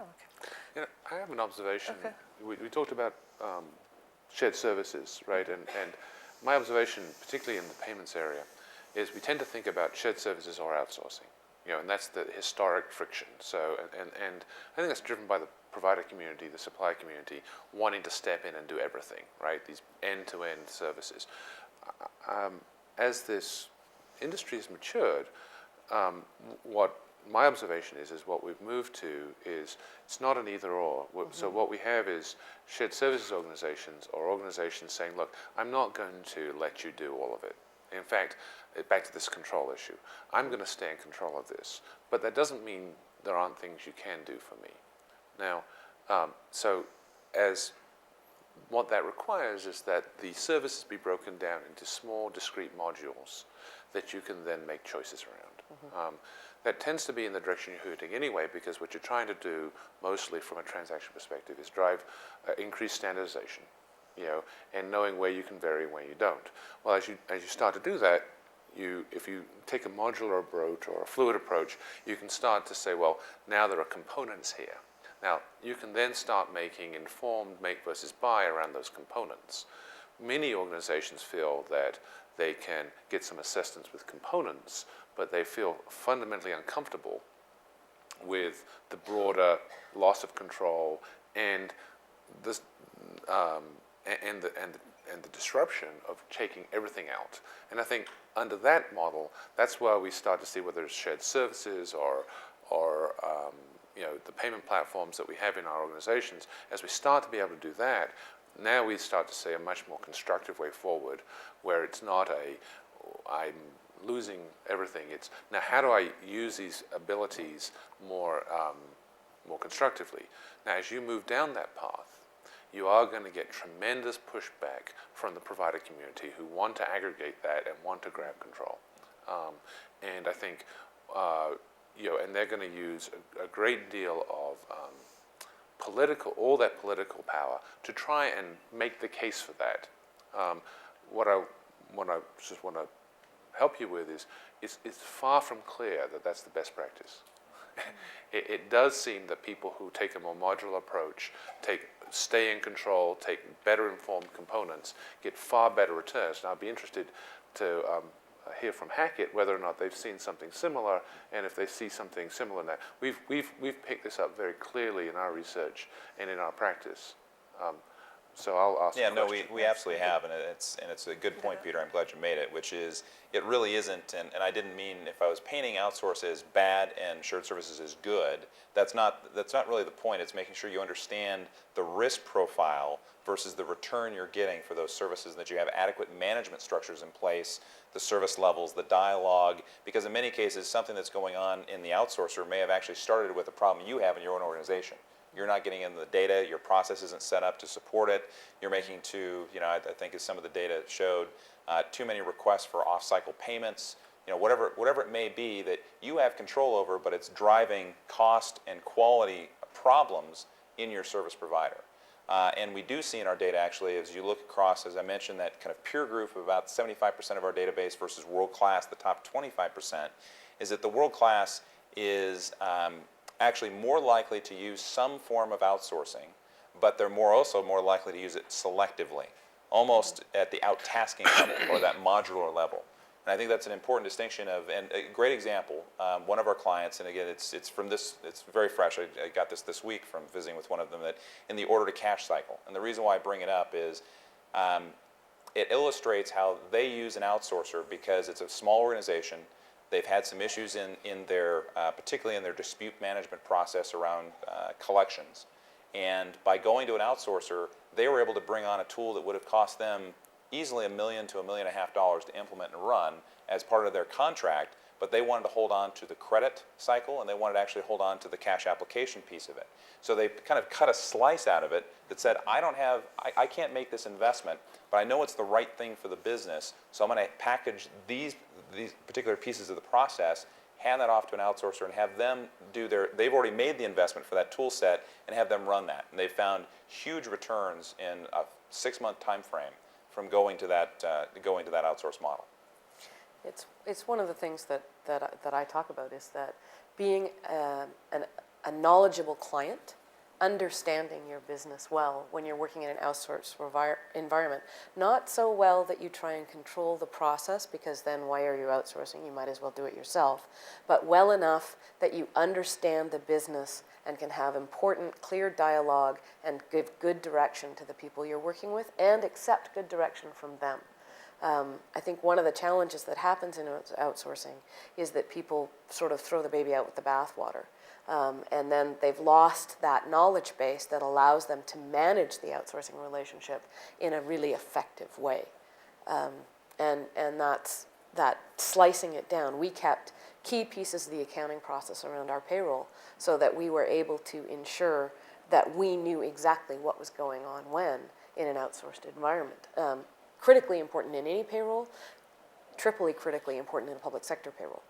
okay. You know, I have an observation. Okay. We talked about shared services, right? And my observation, particularly in the payments area, is we tend to think about shared services or outsourcing. You know, and that's the historic friction. So, and I think that's driven by the provider community, the supplier community, wanting to step in and do everything, right? These end-to-end services. As this industry has matured, what my observation is what we've moved to is it's not an either or. So what we have is shared services organizations or organizations saying, look, I'm not going to let you do all of it. In fact, back to this control issue, I'm going to stay in control of this. But that doesn't mean there aren't things you can do for me. Now, so as what that requires is that the services be broken down into small, discrete modules that you can then make choices around. That tends to be in the direction you're heading anyway, because what you're trying to do, mostly from a transaction perspective, is drive increased standardization, you know, and knowing where you can vary and where you don't. Well, as you start to do that, if you take a modular approach or a fluid approach, you can start to say, well, now there are components here. Now, you can then start making informed make versus buy around those components. Many organizations feel that they can get some assistance with components, but they feel fundamentally uncomfortable with the broader loss of control and this and the disruption of taking everything out. And I think under that model, that's where we start to see whether it's shared services or you know, the payment platforms that we have in our organizations. As we start to be able to do that, now we start to see a much more constructive way forward, where it's not I'm losing everything. It's now how do I use these abilities more constructively? Now, as you move down that path, you are going to get tremendous pushback from the provider community who want to aggregate that and want to grab control. And I think, you know, and they're going to use a great deal of all that political power to try and make the case for that. What I just want to help you with is it's far from clear that that's the best practice. It does seem that people who take a more modular approach, stay in control, take better informed components, get far better returns. And I'd be interested to hear from Hackett whether or not they've seen something similar, and if they see something similar now. We've picked this up very clearly in our research and in our practice. So I'll ask. Yeah, no, we absolutely have, and it's a good point, Peter. I'm glad you made it, which is it really isn't, and I didn't mean if I was painting outsource as bad and shared services as good. That's not really the point. It's making sure you understand the risk profile versus the return you're getting for those services, and that you have adequate management structures in place, the service levels, the dialogue, because in many cases something that's going on in the outsourcer may have actually started with a problem you have in your own organization. You're not getting in the data, your process isn't set up to support it, you're making I think as some of the data showed, too many requests for off-cycle payments, you know, whatever it may be that you have control over, but it's driving cost and quality problems in your service provider. And we do see in our data, actually, as you look across, as I mentioned, that kind of peer group of about 75% of our database versus world-class, the top 25%, is that the world-class is actually more likely to use some form of outsourcing, but they're also more likely to use it selectively, almost at the out-tasking level or that modular level. And I think that's an important distinction and a great example. One of our clients, and again, it's very fresh. I got this week from visiting with one of them, that in the order to cash cycle. And the reason why I bring it up is it illustrates how they use an outsourcer because it's a small organization. They've had some issues in their, particularly in their dispute management process around collections. And by going to an outsourcer, they were able to bring on a tool that would have cost them easily $1 million to $1.5 million to implement and run as part of their contract, but they wanted to hold on to the credit cycle and they wanted to actually hold on to the cash application piece of it. So they kind of cut a slice out of it that said, I can't make this investment, but I know it's the right thing for the business, so I'm going to package these particular pieces of the process, hand that off to an outsourcer and have them they've already made the investment for that tool set and have them run that. And they've found huge returns in a 6-month time frame from going to that outsource model. It's one of the things that I talk about is that being a knowledgeable client, understanding your business well when you're working in an outsourced environment. Not so well that you try and control the process, because then why are you outsourcing? You might as well do it yourself. But well enough that you understand the business and can have important, clear dialogue and give good direction to the people you're working with and accept good direction from them. I think one of the challenges that happens in outsourcing is that people sort of throw the baby out with the bathwater. And then they've lost that knowledge base that allows them to manage the outsourcing relationship in a really effective way. And that's that slicing it down. We kept key pieces of the accounting process around our payroll so that we were able to ensure that we knew exactly what was going on when in an outsourced environment. Critically important in any payroll, triply critically important in a public sector payroll.